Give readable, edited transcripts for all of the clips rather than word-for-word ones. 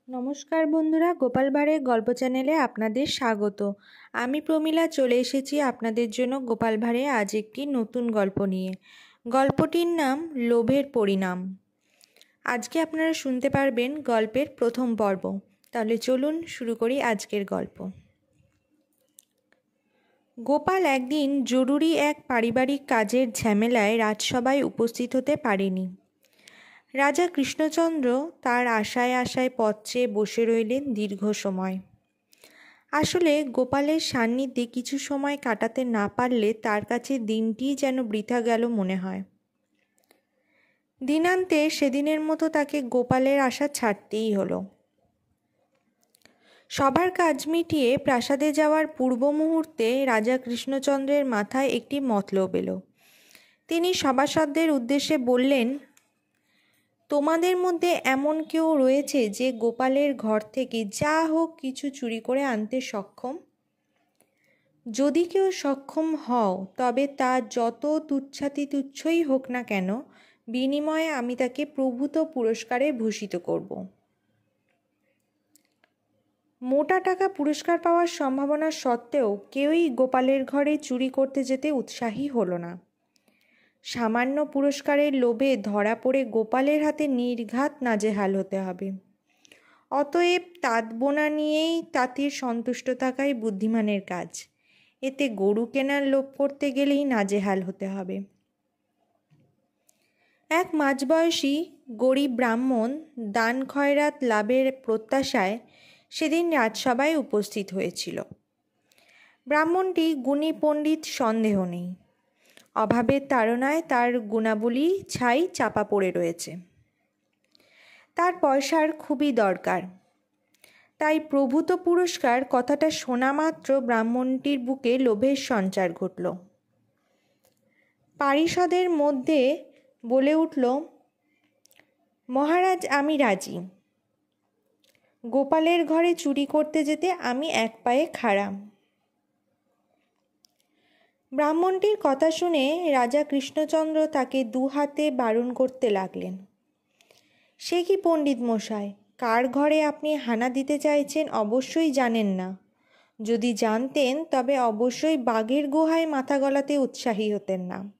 নমস্কার বন্ধুরা, গোপাল ভাঁড়ের গল্প চ্যানেলে আপনাদের স্বাগত। আমি প্রমীলা চলে এসেছি আপনাদের জন্য গোপাল ভাঁড়ে আজ একটি নতুন গল্প নিয়ে। গল্পটির নাম লোভের পরিণাম। আজকে আপনারা শুনতে পারবেন গল্পের প্রথম পর্ব। তাহলে চলুন শুরু করি আজকের গল্প। গোপাল একদিন জরুরি এক পারিবারিক কাজের ঝামেলায় রাজসভায় উপস্থিত হতে পারেনি। রাজা কৃষ্ণচন্দ্র তার আশায় আশায় পথ চেয়ে বসে রইলেন দীর্ঘ সময়। আসলে গোপালের সান্নিধ্যে কিছু সময় কাটাতে না পারলে তার কাছে দিনটিই যেন বৃথা গেল মনে হয়। দিনান্তে সেদিনের মতো তাকে গোপালের আশা ছাড়তেই হলো। সবার কাজ মিটিয়ে প্রাসাদে যাওয়ার পূর্ব মুহূর্তে রাজা কৃষ্ণচন্দ্রের মাথায় একটি মতলব এলো। তিনি সভাসদদের উদ্দেশ্যে বললেন, তোমাদের মধ্যে এমন কেউ রয়েছে যে গোপালের ঘর থেকে যা হোক কিছু চুরি করে আনতে সক্ষম? যদি কেউ সক্ষম হও তবে তা যত তুচ্ছই হোক না কেন, বিনিময়ে আমি তাকে প্রভূত পুরস্কারে ভূষিত করব। মোটা টাকা পুরস্কার পাওয়ার সম্ভাবনা সত্ত্বেও কেউই গোপালের ঘরে চুরি করতে যেতে উৎসাহী হলো না। সামান্য পুরস্কারের লোভে ধরা পড়ে গোপালের হাতে নির্ঘাত নাজেহাল হতে হবে। অতএব তাঁত বোনা নিয়েই তাঁতির সন্তুষ্ট থাকাই বুদ্ধিমানের কাজ। এতে গরু কেনার লোভ করতে গেলেই নাজেহাল হতে হবে। এক মাঝবয়সী গরিব ব্রাহ্মণ দান খয়রাত লাভের প্রত্যাশায় সেদিন রাজসভায় উপস্থিত হয়েছিল। ব্রাহ্মণটি গুণী পণ্ডিত সন্দেহ নেই। অভাবের তাড়নায় তার গুণাবলী ছাই চাপা পড়ে রয়েছে। তার পয়সার খুবই দরকার। তাই প্রভূত পুরস্কার কথাটা শোনা মাত্র ব্রাহ্মণটির বুকে লোভের সঞ্চার ঘটল। পারিষদের মধ্যে বলে উঠল, মহারাজ, আমি রাজি। গোপালের ঘরে চুরি করতে যেতে আমি এক পায়ে খাড়া। ব্রাহ্মণটির কথা শুনে রাজা কৃষ্ণচন্দ্র তাকে দু হাতে বারণ করতে লাগলেন। সে কি পণ্ডিত মশাই, কার ঘরে আপনি হানা দিতে চাইছেন অবশ্যই জানেন না। যদি জানতেন তবে অবশ্যই বাঘের গুহায় মাথা গলাতে উৎসাহী হতেন না।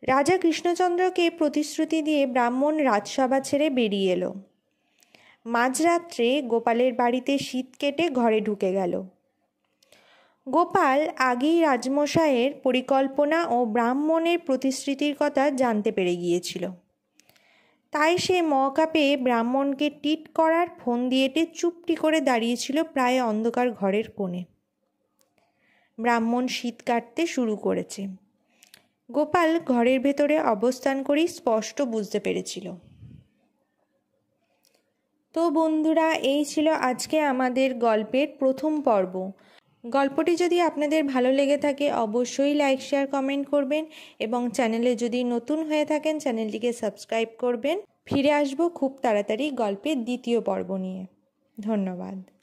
রাজা কৃষ্ণচন্দ্রকে প্রতিশ্রুতি দিয়ে ব্রাহ্মণ রাজসভা ছেড়ে বেরিয়ে এলো। মাঝরাত্রে গোপালের বাড়িতে শীত কেটে ঘরে ঢুকে গেল। গোপাল আগেই রাজমশাইয়ের পরিকল্পনা ও ব্রাহ্মণের প্রতিশ্রুতির কথা জানতে পেরে গিয়েছিল। তাই সে মওকা পেয়ে ব্রাহ্মণকে টিট করার ফোন দিয়েটে চুপটি করে দাঁড়িয়েছিল প্রায় অন্ধকার ঘরের কোণে। ব্রাহ্মণ শীত কাটতে শুরু করেছে। গোপাল ঘরের ভেতরে অবস্থান করেই স্পষ্ট বুঝতে পেরেছিল। তো বন্ধুরা, এই ছিল আজকে আমাদের গল্পের প্রথম পর্ব। গল্পটি যদি আপনাদের ভালো লেগে থাকে অবশ্যই লাইক, শেয়ার, কমেন্ট করবেন এবং চ্যানেলে যদি নতুন হয়ে থাকেন চ্যানেলটিকে সাবস্ক্রাইব করবেন। ফিরে আসবো খুব তাড়াতাড়ি গল্পের দ্বিতীয় পর্ব নিয়ে। ধন্যবাদ।